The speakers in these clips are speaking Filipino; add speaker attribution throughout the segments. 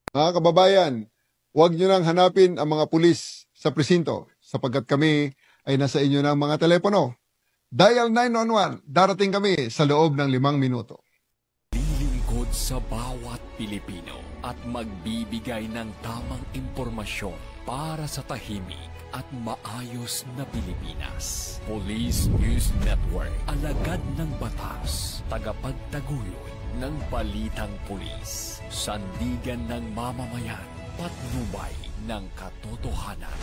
Speaker 1: Mga kababayan, huwag nyo nang hanapin ang mga pulis sa presinto sapagkat kami ay nasa inyo ng mga telepono. Dial 911, darating kami sa loob ng 5 minuto.
Speaker 2: Lilingkod sa bawat Pilipino at magbibigay ng tamang impormasyon para sa tahimik at maayos na Pilipinas. Police News Network, alagad ng batas, tagapagtaguyod ng balitang pulis, sandigan ng mamamayan, patnubay ng katotohanan.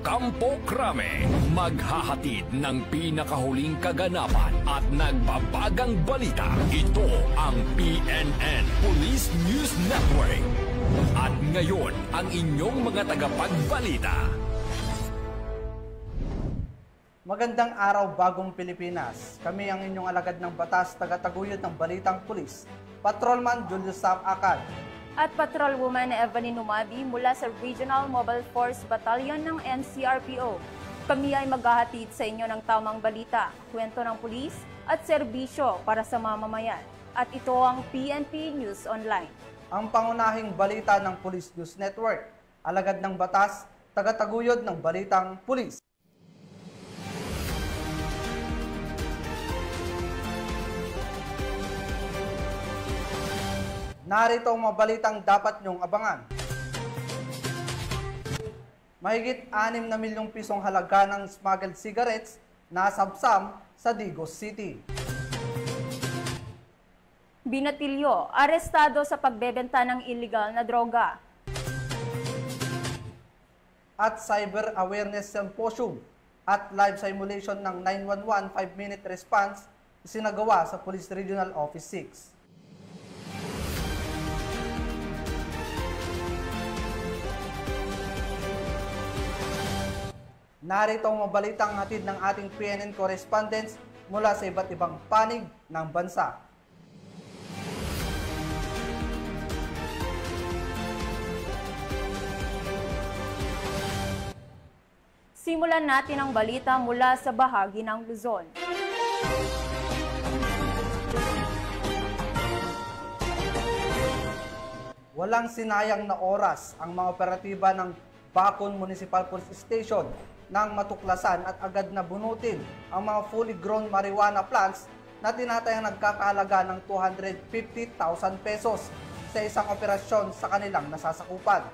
Speaker 2: Kampo Krame, maghahatid ng pinakahuling kaganapan at nagbabagang balita. Ito ang PNN Police News Network. At ngayon, ang inyong mga tagapagbalita.
Speaker 3: Magandang araw, bagong Pilipinas. Kami ang inyong alagad ng batas, tagataguyod ng balitang pulis, Patrolman Julius Sam Akad.
Speaker 4: At Patrolwoman Evelyn Umabi mula sa Regional Mobile Force Battalion ng NCRPO. Kami ay maghahatid sa inyo ng tamang balita, kwento ng pulis at serbisyo para sa mamamayan. At ito ang PNP News Online.
Speaker 3: Ang pangunahing balita ng Police News Network, alagad ng batas, tagataguyod ng balitang pulis. Narito ang mga balitang dapat niyong abangan. Mahigit 6 na milyong pisong halaga ng smuggled cigarettes na sabsam sa Digos City.
Speaker 4: Binatilyo, arestado sa pagbebenta ng illegal na droga.
Speaker 3: At Cyber Awareness Symposium at live simulation ng 911 5-minute response isinagawa sa Police Regional Office 6. Narito ang mabalitang hatid ng ating PNN correspondents mula sa iba't ibang panig ng bansa.
Speaker 4: Simulan natin ang balita mula sa bahagi ng Luzon.
Speaker 3: Walang sinayang na oras ang mga operatiba ng Bacon Municipal Police Station nang matuklasan at agad na bunutin ang mga fully grown marijuana plants na tinatayang nagkakahalaga ng 250,000 pesos sa isang operasyon sa kanilang nasasakupan.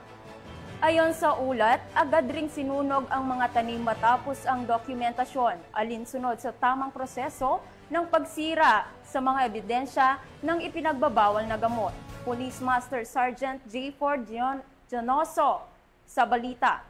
Speaker 4: Ayon sa ulat, agad ring sinunog ang mga tanim matapos ang dokumentasyon, alinsunod sa tamang proseso ng pagsira sa mga ebidensya ng ipinagbabawal na gamot. Police Master Sergeant J. Ford Jonoso sa balita.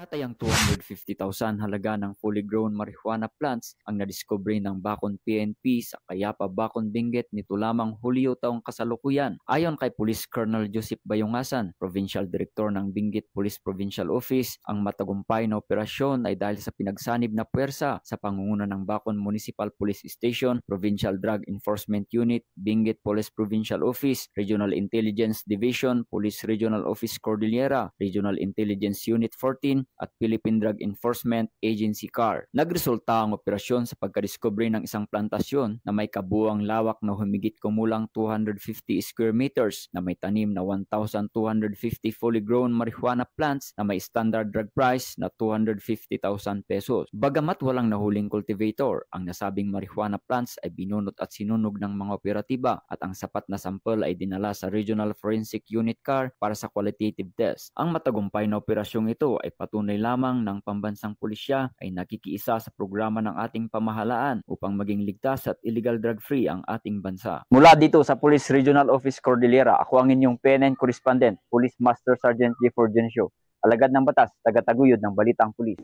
Speaker 5: Tinatayang 250,000 halaga ng fully grown marijuana plants ang nadiskubre ng Bacon PNP sa Cayapa, Bacon, Benguet nito lamang Hulyo taong kasalukuyan. Ayon kay Police Colonel Joseph Bayongasan, Provincial Director ng Benguet Police Provincial Office, ang matagumpay na operasyon ay dahil sa pinagsanib na puwersa sa pangunguna ng Bacon Municipal Police Station, Provincial Drug Enforcement Unit, Benguet Police Provincial Office, Regional Intelligence Division, Police Regional Office Cordillera, Regional Intelligence Unit 14, at Philippine Drug Enforcement Agency CAR. Nagresulta ang operasyon sa pagkadiskubre ng isang plantasyon na may kabuuang lawak na humigit kumulang 250 square meters na may tanim na 1,250 fully grown marijuana plants na may standard drug price na 250,000 pesos. Bagamat walang nahuling cultivator, ang nasabing marijuana plants ay binunot at sinunog ng mga operatiba at ang sapat na sample ay dinala sa Regional Forensic Unit CAR para sa qualitative test. Ang matagumpay na operasyong ito ay patunay lamang ng pambansang pulisya ay nakikiisa sa programa ng ating pamahalaan upang maging ligtas at illegal drug-free ang ating bansa. Mula dito sa Police Regional Office Cordillera, ako ang inyong PNN correspondent, Police Master Sergeant Gifford Junicio, alagad ng batas, tagataguyod ng balitang pulis.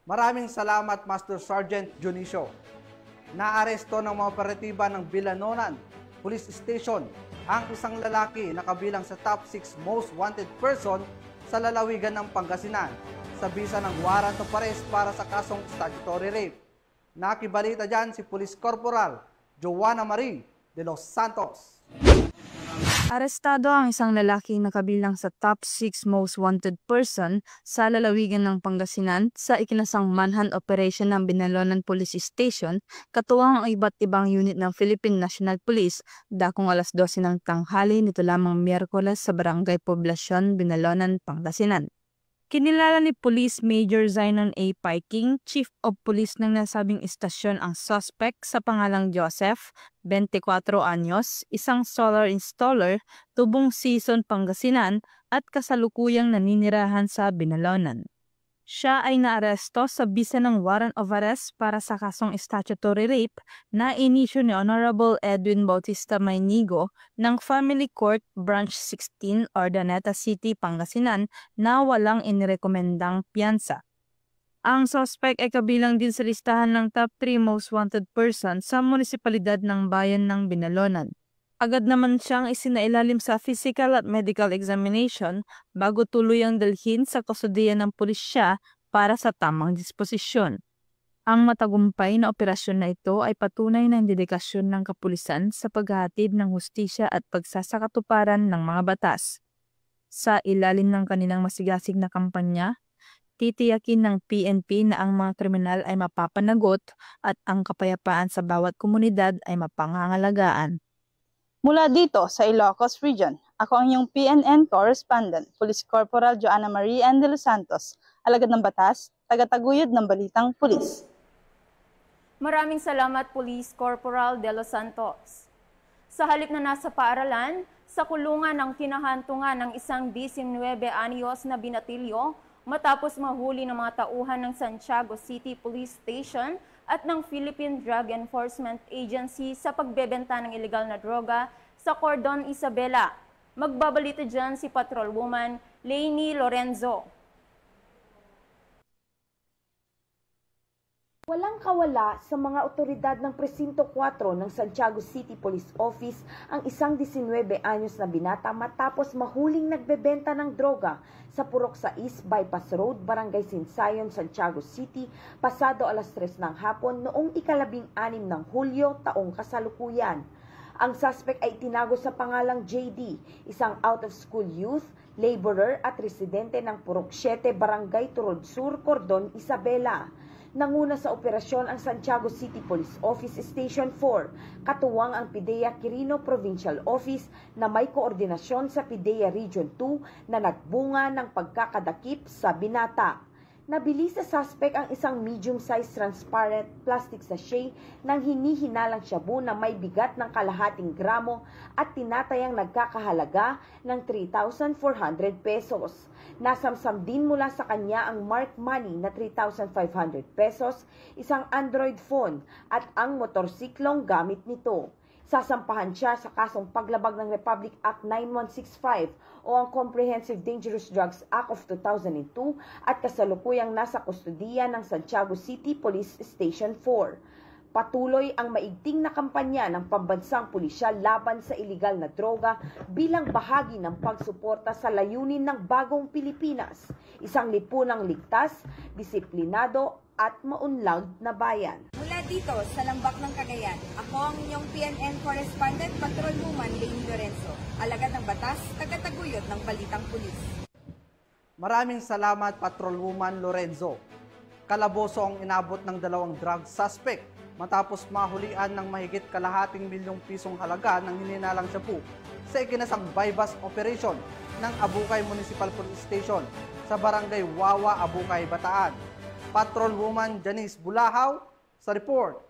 Speaker 3: Maraming salamat, Master Sergeant Junicio. Naaresto ng mga operatiba ng Bilanonan Police Station ang isang lalaki na kabilang sa top 6 most wanted person sa lalawigan ng Pangasinan sa bisa ng warrant of arrest para sa kasong statutory rape. Nakibalita dyan si Police Corporal Joanna Marie de los Santos.
Speaker 6: Arestado ang isang lalaking nakabilang sa top 6 most wanted person sa lalawigan ng Pangasinan sa ikinasang manhunt operation ng Binalonan Police Station, katuwang ang iba't ibang unit ng Philippine National Police, dakong alas 12 ng tanghali nito lamang Miyerkules sa Barangay Poblacion, Binalonan, Pangasinan. Kinilala ni Police Major Zainon A. Piking, Chief of Police ng nasabing istasyon ang suspect sa pangalang Joseph, 24 anyos, isang solar installer, Tubong Season, Pangasinan at kasalukuyang naninirahan sa Binalonan. Siya ay naaresto sa bisa ng warrant of arrest para sa kasong statutory rape na inisyu ni Honorable Edwin Bautista Maynigo ng Family Court Branch 16, Urdaneta City, Pangasinan na walang inirekomendang piyansa. Ang suspect ay kabilang din sa listahan ng top 3 most wanted person sa munisipalidad ng bayan ng Binalonan. Agad naman siyang isinailalim sa physical at medical examination bago tuluyang dalhin sa kustudiya ng pulisya para sa tamang disposisyon. Ang matagumpay na operasyon na ito ay patunay ng dedikasyon ng kapulisan sa paghahatid ng hustisya at pagsasakatuparan ng mga batas. Sa ilalim ng kanilang masigasig na kampanya, titiyakin ng PNP na ang mga kriminal ay mapapanagot at ang kapayapaan sa bawat komunidad ay mapangangalagaan.
Speaker 7: Mula dito sa Ilocos Region, ako ang iyong PNN Correspondent, Police Corporal Joanna Marie N. de los Santos, alagad ng batas, tagataguyod ng Balitang Pulis.
Speaker 4: Maraming salamat, Police Corporal de los Santos. Sa halip na nasa paaralan, sa kulungan ng kinahantungan ng isang 19 anyos na binatilyo matapos mahuli ng mga tauhan ng Santiago City Police Station at ng Philippine Drug Enforcement Agency sa pagbebenta ng ilegal na droga sa Cordon Isabela. Magbabalita dyan si Patrolwoman Lainey Lorenzo.
Speaker 8: Walang kawala sa mga otoridad ng Presinto 4 ng Santiago City Police Office ang isang 19 anyos na binata matapos mahuling nagbebenta ng droga sa Purok sa East Bypass Road, Barangay Sinsayon, Santiago City, pasado alas 3 ng hapon noong ika-16 ng Hulyo taong kasalukuyan. Ang suspect ay tinago sa pangalang JD, isang out-of-school youth, laborer at residente ng Purok 7, Barangay Turod Sur, Cordon Isabela. Nanguna sa operasyon ang Santiago City Police Office Station 4, katuwang ang PIDEA Quirino Provincial Office na may koordinasyon sa PIDEA Region 2 na nagbunga ng pagkakadakip sa binata. Nabili sa suspect ang isang medium-sized transparent plastic sachet ng hinihinalang shabu na may bigat ng kalahating gramo at tinatayang nagkakahalaga ng 3,400 pesos. Nasamsam din mula sa kanya ang marked money na 3,500 pesos, isang Android phone at ang motorsiklong gamit nito. Sasampahan siya sa kasong paglabag ng Republic Act 9165 o ang Comprehensive Dangerous Drugs Act of 2002 at kasalukuyang nasa kustudiya ng Santiago City Police Station 4. Patuloy ang maigting na kampanya ng pambansang pulisya laban sa iligal na droga bilang bahagi ng pagsuporta sa layunin ng bagong Pilipinas, isang lipunang ligtas, disiplinado at maunlad na bayan.
Speaker 9: Mula dito sa Lambak ng Cagayan, ako ang inyong PNN Correspondent, Patrolwoman Lainey Lorenzo, alagad ng batas, tagataguyod ng Balitang Pulis.
Speaker 3: Maraming salamat, Patrolwoman Lorenzo. Kalaboso ang inabot ng 2 drug suspect matapos mahulian ng mahigit kalahating milyong pisong halaga ng hininalang shabu sa ikinasang bypass operation ng Abukay Municipal Police Station sa Barangay Wawa, Abukay, Bataan. Patrolwoman Janice Bulahaw sa report.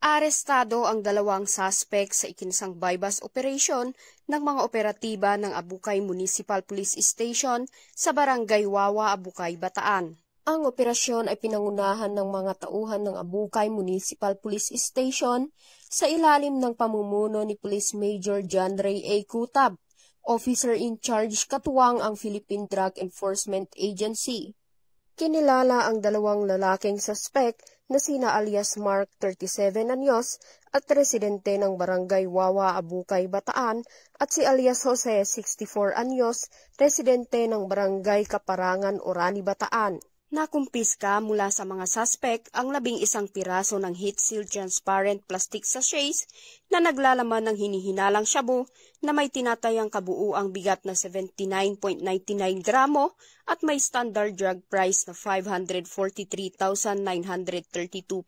Speaker 10: Arestado ang 2 suspect sa ikinasang bypass operation ng mga operatiba ng Abukay Municipal Police Station sa Barangay Wawa, Abukay, Bataan. Ang operasyon ay pinangunahan ng mga tauhan ng Abukay Municipal Police Station sa ilalim ng pamumuno ni Police Major John Ray A. Kutab, Officer in Charge katuwang ang Philippine Drug Enforcement Agency. Kinilala ang 2 lalaking suspect na sina alias Mark, 37 anyos, at residente ng Barangay Wawa, Abukay, Bataan, at si alias Jose, 64 anyos, residente ng Barangay Kaparangan, Orani, Bataan. Nakumpiska mula sa mga suspect ang 11 piraso ng heat-sealed transparent plastic sachets na naglalaman ng hinihinalang shabu na may tinatayang kabuuang bigat na 79.99 gramo at may standard drug price na 543,932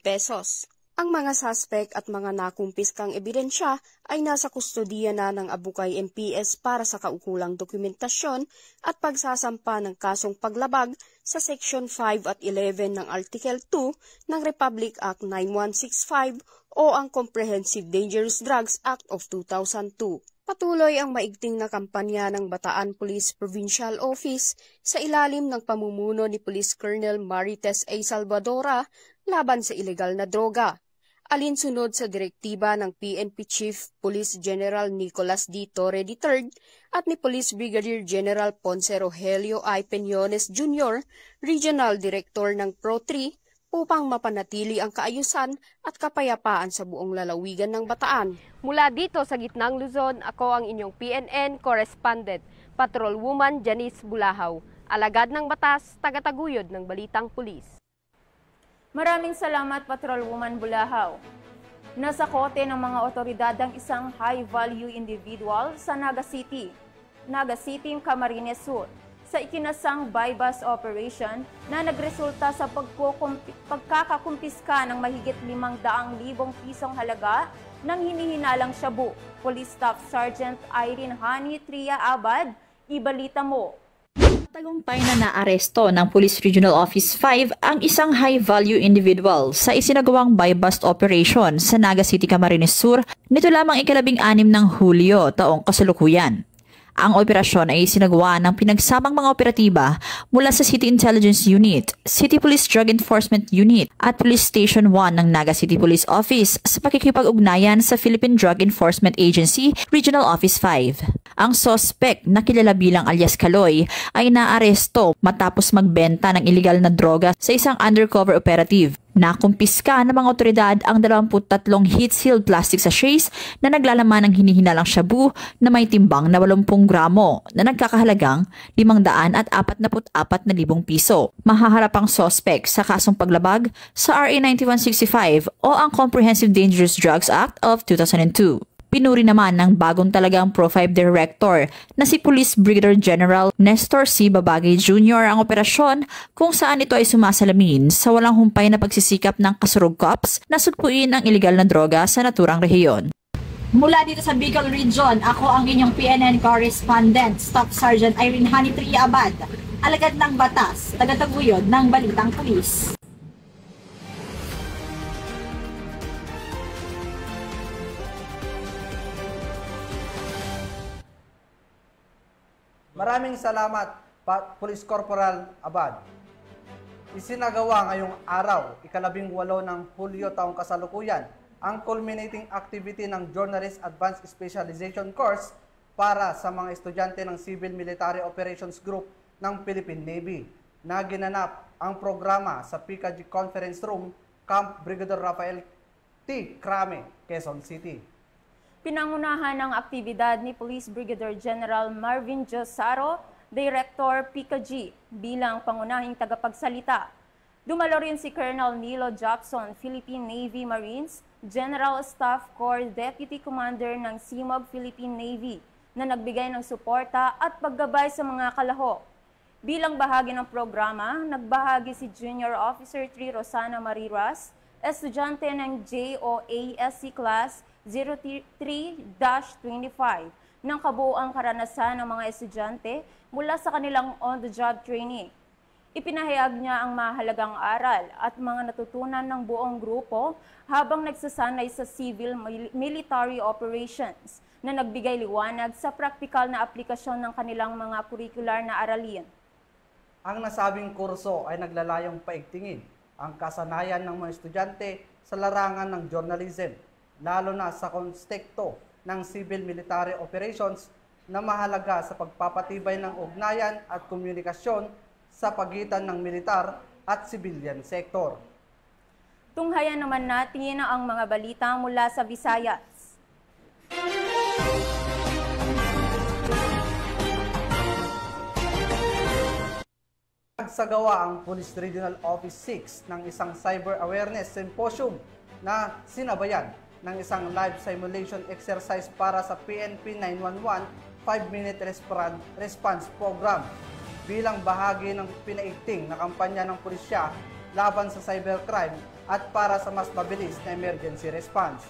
Speaker 10: pesos. Ang mga suspect at mga nakumpiskang ebidensya ay nasa kustodiya na ng Abukay MPS para sa kaukulang dokumentasyon at pagsasampa ng kasong paglabag sa Section 5 at 11 ng Article 2 ng Republic Act 9165 o ang Comprehensive Dangerous Drugs Act of 2002. Patuloy ang maigting na kampanya ng Bataan Police Provincial Office sa ilalim ng pamumuno ni Police Colonel Marites A. Salvadora laban sa ilegal na droga. Alinsunod sa direktiba ng PNP Chief Police General Nicolas D. Torre III at ni Police Brigadier General Ponce Rogelio I. Peñones Jr., Regional Director ng Pro-3, upang mapanatili ang kaayusan at kapayapaan sa buong lalawigan ng Bataan.
Speaker 11: Mula dito sa gitnang Luzon, ako ang inyong PNN correspondent, Patrolwoman Janice Bulahaw, alagad ng batas, tagataguyod ng Balitang Pulis.
Speaker 4: Maraming salamat, Patrolwoman Bulahaw. Nasa kote ng mga otoridad ang isang high-value individual sa Naga City, Camarines Sur, sa ikinasang buy-bust operation na nagresulta sa pagkakakumpiska ng mahigit 500,000 pisong halaga ng hinihinalang shabu. Police Staff Sergeant Irene Hani Tria Abad, ibalita mo.
Speaker 12: Tagumpay na naaresto ng Police Regional Office 5 ang isang high-value individual sa isinagawang buy-bust operation sa Naga City, Camarines Sur nito lamang 16 ng Hulyo taong kasalukuyan. Ang operasyon ay isinagawa ng pinagsamang mga operatiba mula sa City Intelligence Unit, City Police Drug Enforcement Unit at Police Station 1 ng Naga City Police Office sa pakikipag-ugnayan sa Philippine Drug Enforcement Agency Regional Office 5. Ang suspect na kilala bilang alias Kaloy ay naaresto matapos magbenta ng iligal na droga sa isang undercover operative. Nakumpiska ng mga otoridad ang 23 heat-sealed plastic sachets na naglalaman ng hinihinalang shabu na may timbang na 80 gramo na nagkakahalagang 544,000 piso. Mahaharap ang suspect sa kasong paglabag sa RA 9165 o ang Comprehensive Dangerous Drugs Act of 2002. Pinuri naman ng bagong talagang Pro-5 Director na si Police Brigadier General Nestor C. Babagay Jr. ang operasyon kung saan ito ay sumasalamin sa walang humpay na pagsisikap ng kasurug cops na sugpuin ang iligal na droga sa naturang rehiyon.
Speaker 13: Mula dito sa Bicol Region, ako ang inyong PNN correspondent, Staff Sergeant Irene Hani Tria Abad, alagad ng batas, tagataguyod ng Balitang Pulis.
Speaker 3: Maraming salamat, Police Corporal Abad. Isinagawa ngayong araw, 18 ng Hulyo taong kasalukuyan, ang culminating activity ng Journalist Advanced Specialization Course para sa mga estudyante ng Civil Military Operations Group ng Philippine Navy na ginanap ang programa sa PKG Conference Room, Camp Brigadier Rafael T. Crame, Quezon City.
Speaker 4: Pinangunahan ng aktibidad ni Police Brigadier General Marvin Josaro, Director PKG, bilang pangunahing tagapagsalita. Dumalo rin si Colonel Nilo Jackson, Philippine Navy Marines, General Staff Corps Deputy Commander ng CMOG Philippine Navy, na nagbigay ng suporta at paggabay sa mga kalahok. Bilang bahagi ng programa, nagbahagi si Junior Officer 3 Rosana Mariras, estudyante ng JOASC Class 03-25 ng kabuuang karanasan ng mga estudyante mula sa kanilang on-the-job training. Ipinahayag niya ang mahalagang aral at mga natutunan ng buong grupo habang nagsasanay sa civil military operations na nagbigay liwanag sa praktikal na aplikasyon ng kanilang mga curricular na aralin.
Speaker 3: Ang nasabing kurso ay naglalayong paigtingin ang kasanayan ng mga estudyante sa larangan ng journalism, lalo na sa konteksto ng civil military operations na mahalaga sa pagpapatibay ng ugnayan at komunikasyon sa pagitan ng militar at civilian sector.
Speaker 4: Tunghayan naman natin ang mga balita mula sa Visayas.
Speaker 3: nagsagawa ang Police Regional Office 6 ng isang cyber awareness symposium na sinabayan ng isang live simulation exercise para sa PNP 911 5-minute response program bilang bahagi ng pinaigting na kampanya ng pulisya laban sa cybercrime at para sa mas mabilis na emergency response.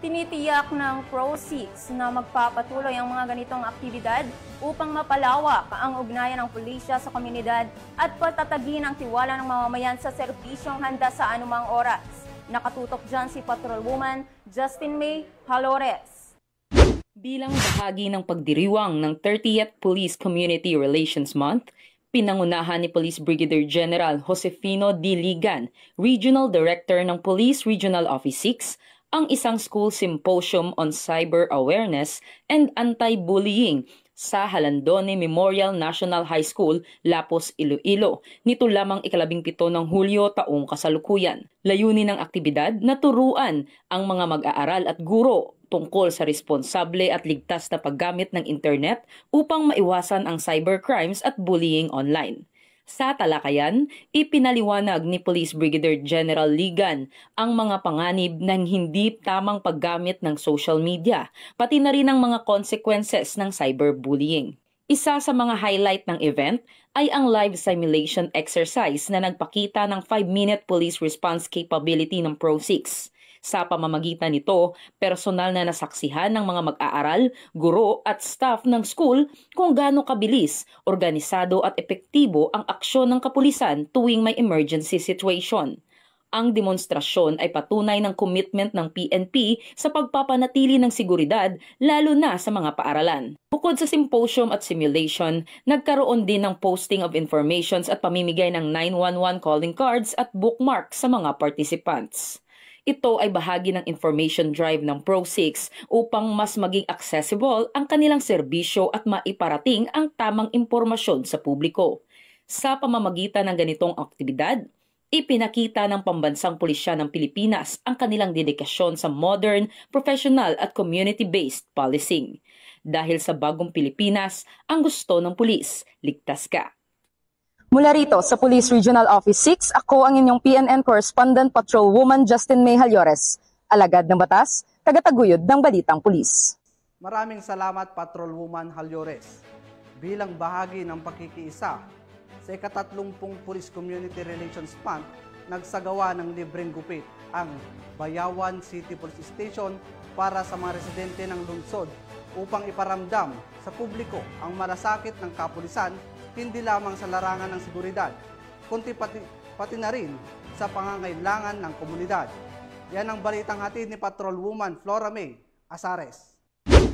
Speaker 4: Tinitiyak ng Pro-6 na magpapatuloy ang mga ganitong aktibidad upang mapalawak ang ugnayan ng pulisya sa komunidad at patatagin ang tiwala ng mamamayan sa serbisyong handa sa anumang oras. Nakatutok dyan si Patrolwoman Justin May Halores.
Speaker 14: Bilang bahagi ng pagdiriwang ng 30th Police Community Relations Month, pinangunahan ni Police Brigadier General Josefino D. Ligan, Regional Director ng Police Regional Office 6, ang isang school symposium on cyber awareness and anti-bullying sa Halandone Memorial National High School, Lapos, Iloilo. Nito lamang 17 ng Hulyo taong kasalukuyan. Layunin ng aktibidad na turuan ang mga mag-aaral at guro tungkol sa responsable at ligtas na paggamit ng internet upang maiwasan ang cybercrimes at bullying online. Sa talakayan, ipinaliwanag ni Police Brigadier General Ligan ang mga panganib ng hindi tamang paggamit ng social media, pati na rin ang mga consequences ng cyberbullying. Isa sa mga highlight ng event ay ang live simulation exercise na nagpakita ng 5-minute police response capability ng Pro-6. Sa pamamagitan nito, personal na nasaksihan ng mga mag-aaral, guro at staff ng school kung gaano kabilis, organisado at epektibo ang aksyon ng kapulisan tuwing may emergency situation. Ang demonstrasyon ay patunay ng commitment ng PNP sa pagpapanatili ng seguridad lalo na sa mga paaralan. Bukod sa symposium at simulation, nagkaroon din ng posting of informations at pamimigay ng 911 calling cards at bookmark sa mga participants. Ito ay bahagi ng information drive ng Pro-6 upang mas maging accessible ang kanilang serbisyo at maiparating ang tamang impormasyon sa publiko. Sa pamamagitan ng ganitong aktibidad, ipinakita ng Pambansang Pulisya ng Pilipinas ang kanilang dedikasyon sa modern, professional at community-based policing. Dahil sa bagong Pilipinas, ang gusto ng pulis, ligtas ka.
Speaker 7: Mula rito sa Police Regional Office 6, ako ang inyong PNN Correspondent Patrolwoman Justin May Halores, alagad ng batas, tagataguyod ng Balitang Pulis.
Speaker 3: Maraming salamat Patrolwoman Halores. Bilang bahagi ng pakikiisa sa ika-30 Police Community Relations Month, nagsagawa ng libreng gupit ang Bayawan City Police Station para sa mga residente ng lungsod upang iparamdam sa publiko ang malasakit ng kapulisan hindi lamang sa larangan ng seguridad, kundi pati na rin sa pangangailangan ng komunidad. Yan ang balitang hatid ni Patrolwoman Flora May Asares.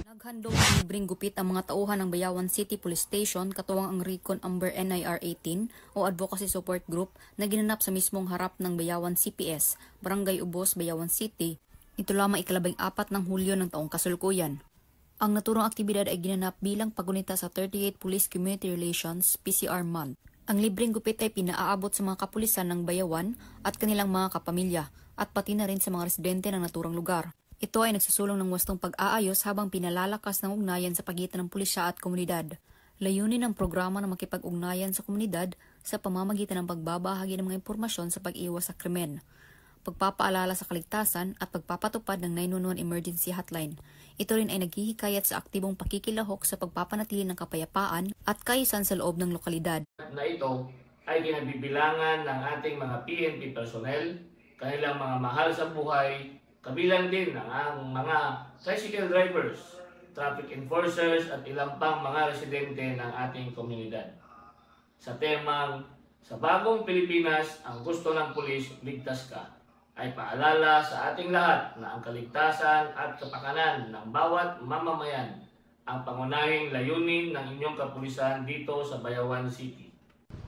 Speaker 15: Naghandog ng libreng gupit ang mga tauhan ng Bayawan City Police Station katuwang ang Recon Amber NIR 18 o Advocacy Support Group na ginanap sa mismong harap ng Bayawan CPS, Barangay Ubos, Bayawan City. Ito lamang 14 ng Hulyo ng taong kasalukuyan. Ang naturong aktibidad ay ginanap bilang pagunita sa 38 Police Community Relations PCR Month. Ang libreng gupit ay pinaaabot sa mga kapulisan ng Bayawan at kanilang mga kapamilya at pati na rin sa mga residente ng naturang lugar. Ito ay nagsusulong ng wastong pag-aayos habang pinalalakas ng ugnayan sa pagitan ng pulisya at komunidad. Layunin ng programa na makipag-ugnayan sa komunidad sa pamamagitan ng pagbabahagi ng mga impormasyon sa pag-iwas sa krimen, pagpapaalala sa kaligtasan at pagpapatupad ng 911 Emergency Hotline. Ito rin ay naghihikayat sa aktibong pakikilahok sa pagpapanatili ng kapayapaan at kaayusan sa loob ng lokalidad.
Speaker 16: Na ito ay kinabibilangan ng ating mga PNP personnel, kanilang mga mahal sa buhay, kabilang din ang mga tricycle drivers, traffic enforcers at ilang pang mga residente ng ating komunidad. Sa temang, sa bagong Pilipinas, ang gusto ng pulis, ligtas ka, ay paalala sa ating lahat na ang kaligtasan at kapakanan ng bawat mamamayan ang pangunahing layunin ng inyong kapulisan dito sa Bayawan City.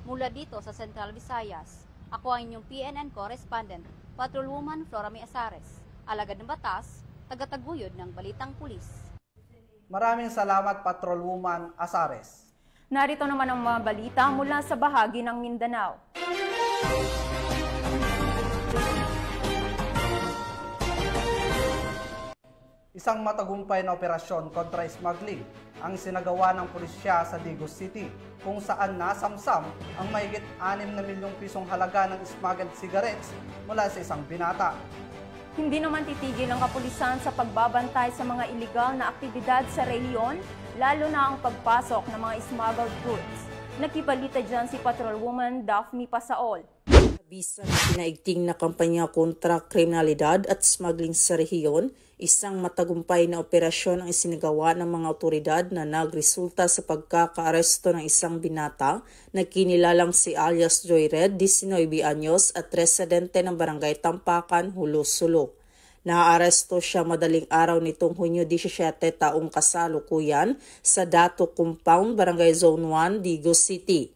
Speaker 15: Mula dito sa Central Visayas, ako ang inyong PNN Correspondent, Patrolwoman Flora May Asares, alagad ng batas, tagataguyod ng Balitang Pulis.
Speaker 3: Maraming salamat Patrolwoman Asares.
Speaker 4: Narito naman ang mga balita mula sa bahagi ng Mindanao.
Speaker 3: Isang matagumpay na operasyon kontra smuggling ang sinagawa ng pulisya sa Digos City, kung saan nasamsam ang mahigit 6 na milyong pisong halaga ng smuggled cigarettes mula sa isang binata.
Speaker 4: Hindi naman titigil ang kapulisan sa pagbabantay sa mga iligal na aktibidad sa rehiyon, lalo na ang pagpasok ng mga smuggled goods. Nakibalita dyan si Patrolwoman Daphne Pasaol.
Speaker 17: Bisan na pinaigting na kampanya kontra kriminalidad at smuggling sa rehiyon, isang matagumpay na operasyon ang isinagawa ng mga otoridad na nagresulta sa pagkakaaresto ng isang binata na kinilalang si alias Joy Red, 19 anyos at residente ng Barangay Tampakan, Hulo-Sulo. Naaresto siya madaling araw nitong Hunyo 17 taong kasalukuyan sa Dato Compound, Barangay Zone 1, Digos City.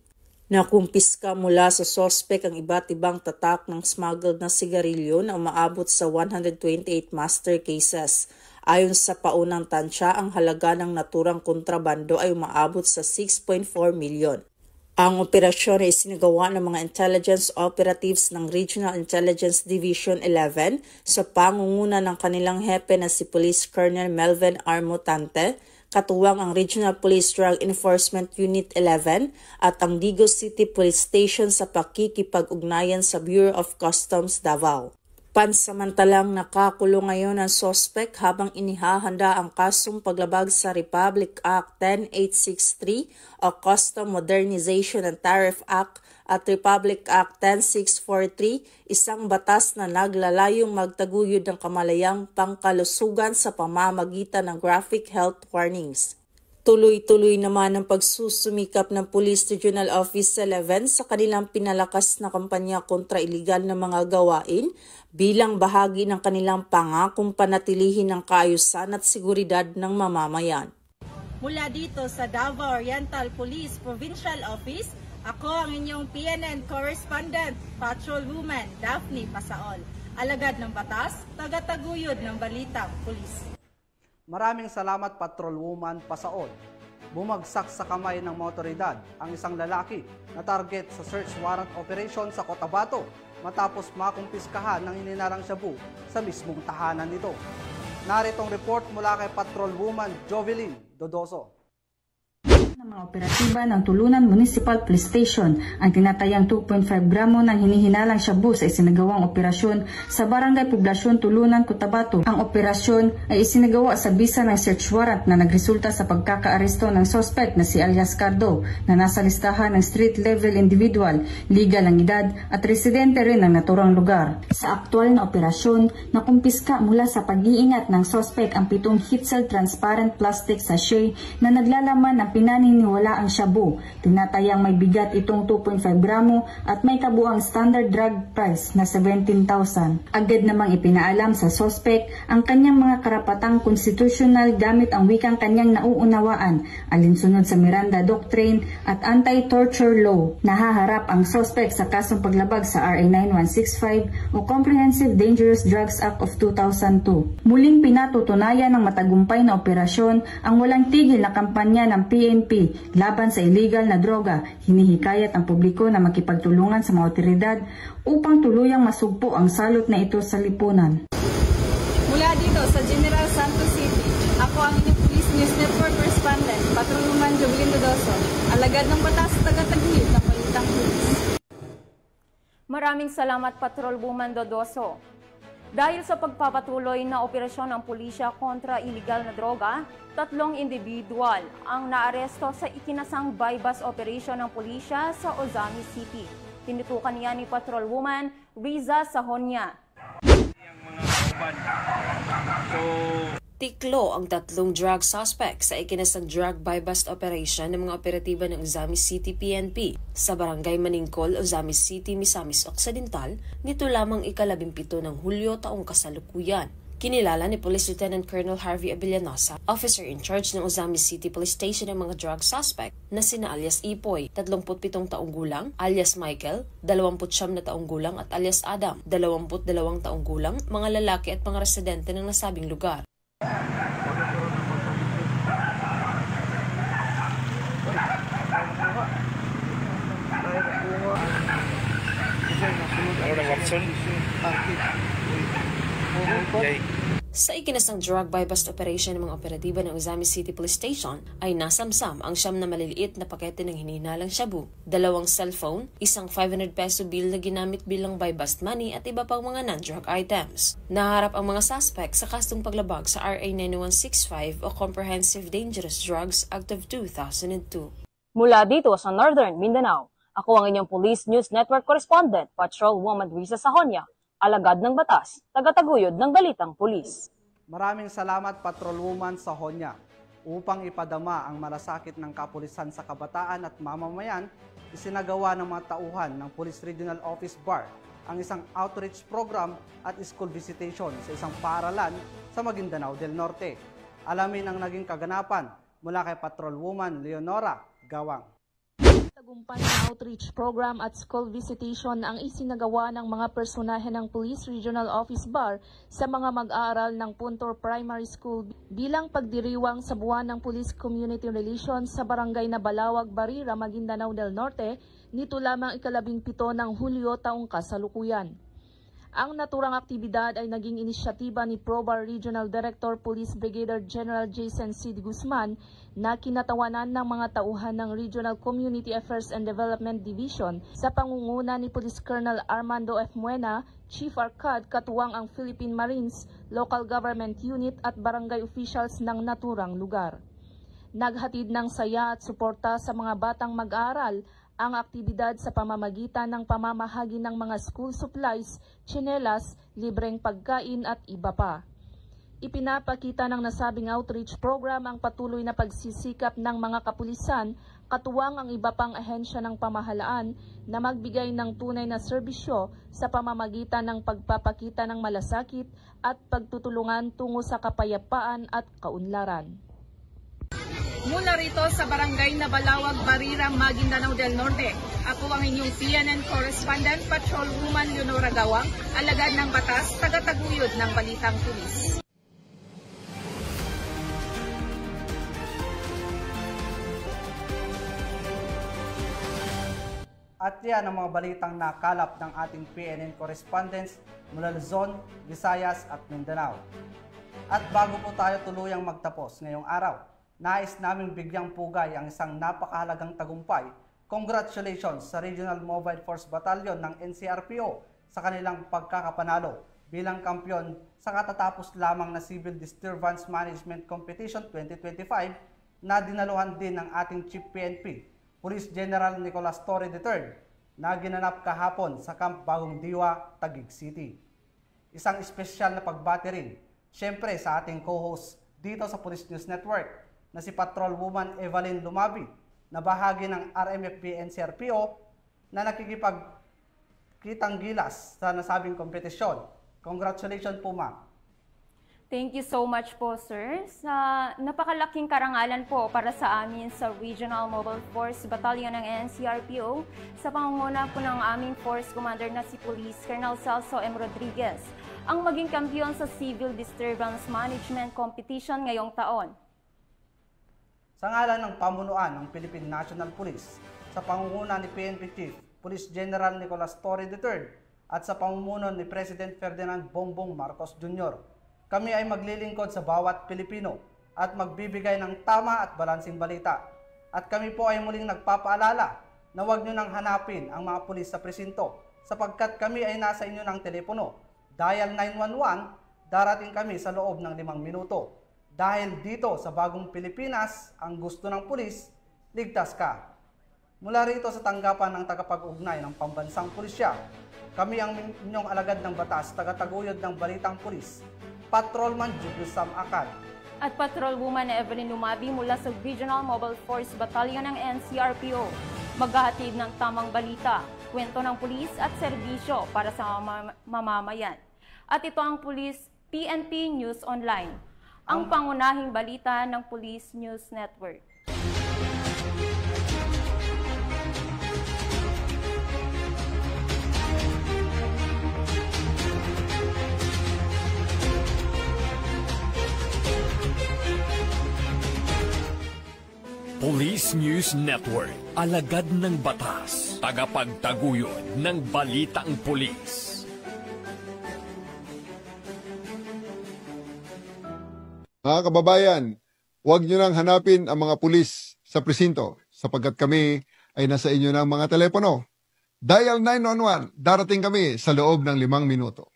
Speaker 17: Nakumpiska mula sa sospek ang iba't ibang tatak ng smuggled na sigarilyo na umaabot sa 128 master cases. Ayon sa paunang tansya, ang halaga ng naturang kontrabando ay umaabot sa 6.4 milyon. Ang operasyon ay isinagawa ng mga intelligence operatives ng Regional Intelligence Division 11 sa pangunguna ng kanilang hepe na si Police Colonel Melvin R. Mutante, katuwang ang Regional Police Drug Enforcement Unit 11 at ang Digos City Police Station sa pakikipag-ugnayan sa Bureau of Customs Davao. Pansamantalang nakakulong ngayon ang sospek habang inihahanda ang kasong paglabag sa Republic Act 10863 o Custom Modernization and Tariff Act at Republic Act 10643, isang batas na naglalayong magtaguyod ng kamalayang pangkalusugan sa pamamagitan ng graphic health warnings. Tuloy-tuloy naman ang pagsusumikap ng Police Regional Office 11 sa kanilang pinalakas na kampanya kontra iligal na mga gawain bilang bahagi ng kanilang pangakong panatilihin ng kaayusan at seguridad ng mamamayan.
Speaker 18: Mula dito sa Davao Oriental Police Provincial Office, ako ang inyong PNN Correspondent, Patrolwoman Daphne Pasaol, alagad ng batas, tagataguyod ng balitang pulis.
Speaker 3: Maraming salamat Patrolwoman Pasaol. Bumagsak sa kamay ng mga otoridad ang isang lalaki na target sa search warrant operation sa Cotabato matapos makumpiskahan ng hininarang shabu sa mismong tahanan nito. Naritong report mula kay Patrolwoman Jovelyn Dodoso.
Speaker 19: Ng mga operatiba ng Tulunan Municipal Police Station ang tinatayang 2.5 gramo ng hinihinalang shabu sa isinagawang operasyon sa Barangay Poblasyon Tulunan, Cotabato. Ang operasyon ay isinagawa sa bisa ng search warrant na nagresulta sa pagkakaaresto ng suspect na si alias Cardo na nasa listahan ng street level individual, legal ang edad at residente rin ng naturang lugar. Sa aktual na operasyon, nakumpiska mula sa pag-iingat ng suspect ang 7 heat-sealed transparent plastic sachet na naglalaman ng pinaniniwala ang shabu. Tinatayang may bigat itong 2.5 gramo at may kabuang standard drug price na 17,000. Agad namang ipinaalam sa suspect ang kanyang mga karapatang konstitusyonal gamit ang wikang kanyang nauunawaan alinsunod sa Miranda Doctrine at Anti-Torture Law. Nahaharap ang suspect sa kasong paglabag sa RA 9165 o Comprehensive Dangerous Drugs Act of 2002. Muling pinatutunayan ng matagumpay na operasyon ang walang tigil na kampanya ng PNP laban sa illegal na droga. Hinihikayat ang publiko na makipagtulungan sa mga otoridad upang tuluyang masugpo ang salot na ito sa lipunan.
Speaker 18: Mula dito sa General Santos City, ako ang inyong Police News Network Correspondent, Patrolwoman Jovelyn Dodoso, alagad ng batas, tagataguyod ng balitang pulis.
Speaker 4: Maraming salamat Patrolwoman Dodoso. Dahil sa pagpapatuloy na operasyon ng pulisya kontra iligal na droga, 3 individual ang naaresto sa ikinasang bypass operation ng pulisya sa Ozami City. Tinutukan niya ni Patrolwoman Riza Sahonia.
Speaker 10: Tiklo ang 3 drug suspects sa ikinasang drug buy-bust operation ng mga operatiba ng Ozami City PNP sa Barangay Maningkol, Ozami City, Misamis Occidental nito lamang ika-17 ng Hulyo taong kasalukuyan. Kinilala ni Police Lieutenant Colonel Harvey Abellanosa, officer in charge ng Ozami City Police Station ng mga drug suspect na sina alias Ipoy, 37 taong gulang, alias Michael, 29 na taong gulang at alias Adam, 22 taong gulang, mga lalaki at mga residente ng nasabing lugar.
Speaker 20: Sa ikinasang drug buy-bust operation ng mga operatiba ng Ozami City Police Station ay nasamsam ang 9 na maliliit na pakete ng hinihinalang shabu, 2 cellphone, isang 500 peso bill na ginamit bilang buy-bust money at iba pang mga non-drug items. Naharap ang mga suspect sa kastong paglabag sa RA 9165 o Comprehensive Dangerous Drugs Act of 2002.
Speaker 11: Mula dito sa Northern Mindanao, ako ang inyong Police News Network Correspondent, Patrol Woman Risa Sahonia, alagad ng batas, tagataguyod ng balitang pulis.
Speaker 3: Maraming salamat Patrolwoman Sahonia. Upang ipadama ang malasakit ng kapulisan sa kabataan at mamamayan, isinagawa ng mga tauhan ng Police Regional Office BAR ang isang outreach program at school visitation sa isang paaralan sa Maguindanao del Norte. Alamin ang naging kaganapan mula kay Patrolwoman Leonora Gawang.
Speaker 21: Tagumpay na outreach program at school visitation ang isinagawa ng mga personahe ng Police Regional Office BAR sa mga mag-aaral ng Puntor Primary School bilang pagdiriwang sa buwan ng Police Community Relations sa barangay na Balawag, Barira, Maguindanao del Norte nito lamang 17 ng Hulyo taong kasalukuyan. Ang naturang aktibidad ay naging inisyatiba ni ProBAR Regional Director Police Brigadier General Jason C. Guzman na kinatawanan ng mga tauhan ng Regional Community Affairs and Development Division sa pangunguna ni Police Colonel Armando F. Muena, Chief Arcad, katuwang ang Philippine Marines, Local Government Unit at barangay officials ng naturang lugar. Naghatid ng saya at suporta sa mga batang mag-aaral ang aktibidad sa pamamagitan ng pamamahagi ng mga school supplies, tsinelas, libreng pagkain at iba pa. Ipinapakita ng nasabing outreach program ang patuloy na pagsisikap ng mga kapulisan, katuwang ang iba pang ahensya ng pamahalaan na magbigay ng tunay na serbisyo sa pamamagitan ng pagpapakita ng malasakit at pagtutulungan tungo sa kapayapaan at kaunlaran.
Speaker 18: Mula rito sa barangay na Balawag, Barira, Maguindanao del Norte, ako ang inyong PNN Correspondent, Patrolwoman Leonora Gawang, alagad ng batas, tagataguyod ng balitang pulis.
Speaker 3: At yan ang mga balitang nakalap ng ating PNN correspondents mula Luzon, Visayas at Mindanao. At bago po tayo tuluyang magtapos ngayong araw, nais naming bigyang pugay ang isang napakahalagang tagumpay. Congratulations sa Regional Mobile Force Battalion ng NCRPO sa kanilang pagkakapanalo bilang kampyon sa katatapos lamang na Civil Disturbance Management Competition 2025 na dinaluhan din ng ating Chief PNP, Police General Nicolas Torre III, na ginanap kahapon sa Camp Bagong Diwa, Taguig City. Isang espesyal na pagbati rin, syempre sa ating co-host dito sa Police News Network, na si Patrolwoman Evelyn Lumabi, na bahagi ng RMFP NCRPO na nakikipagkitang gilas sa nasabing kompetisyon. Congratulations po, ma'am.
Speaker 4: Thank you so much po, sir. Sa napakalaking karangalan po para sa amin sa Regional Mobile Force Battalion ng NCRPO sa pangunguna po ng aming Force Commander na si Police Colonel Celso M. Rodriguez, ang maging kampiyon sa Civil Disturbance Management Competition ngayong taon.
Speaker 3: Sa ngalan ng pamunuan ng Philippine National Police, sa pangunguna ni PNP Chief Police General Nicolas Torre III at sa pamumuno ni President Ferdinand Bongbong Marcos Jr., kami ay maglilingkod sa bawat Pilipino at magbibigay ng tama at balansing balita. At kami po ay muling nagpapaalala na huwag nyo nang hanapin ang mga pulis sa presinto sapagkat kami ay nasa inyo ng telepono. Dial 911, darating kami sa loob ng 5 minuto. Dahil dito sa bagong Pilipinas, ang gusto ng pulis, ligtas ka. Mula rito sa tanggapan ng tagapag-ugnay ng pambansang pulisya, kami ang inyong alagad ng batas, tagataguyod ng balitang pulis, Patrolman Julius Sam Akad.
Speaker 4: At Patrolwoman Evelyn Lumabi mula sa Regional Mobile Force Battalion ng NCRPO. Maghahatid ng tamang balita, kwento ng pulis at serbisyo para sa mamamayan. At ito ang Police PNP News Online, ang pangunahing balita ng Police News Network.
Speaker 2: Police News Network, alagad ng batas, tagapagtaguyod ng balitang pulis.
Speaker 1: Mga kababayan, huwag nyo nang hanapin ang mga pulis sa presinto sapagkat kami ay nasa inyo ng mga telepono. Dial 911, darating kami sa loob ng 5 minuto.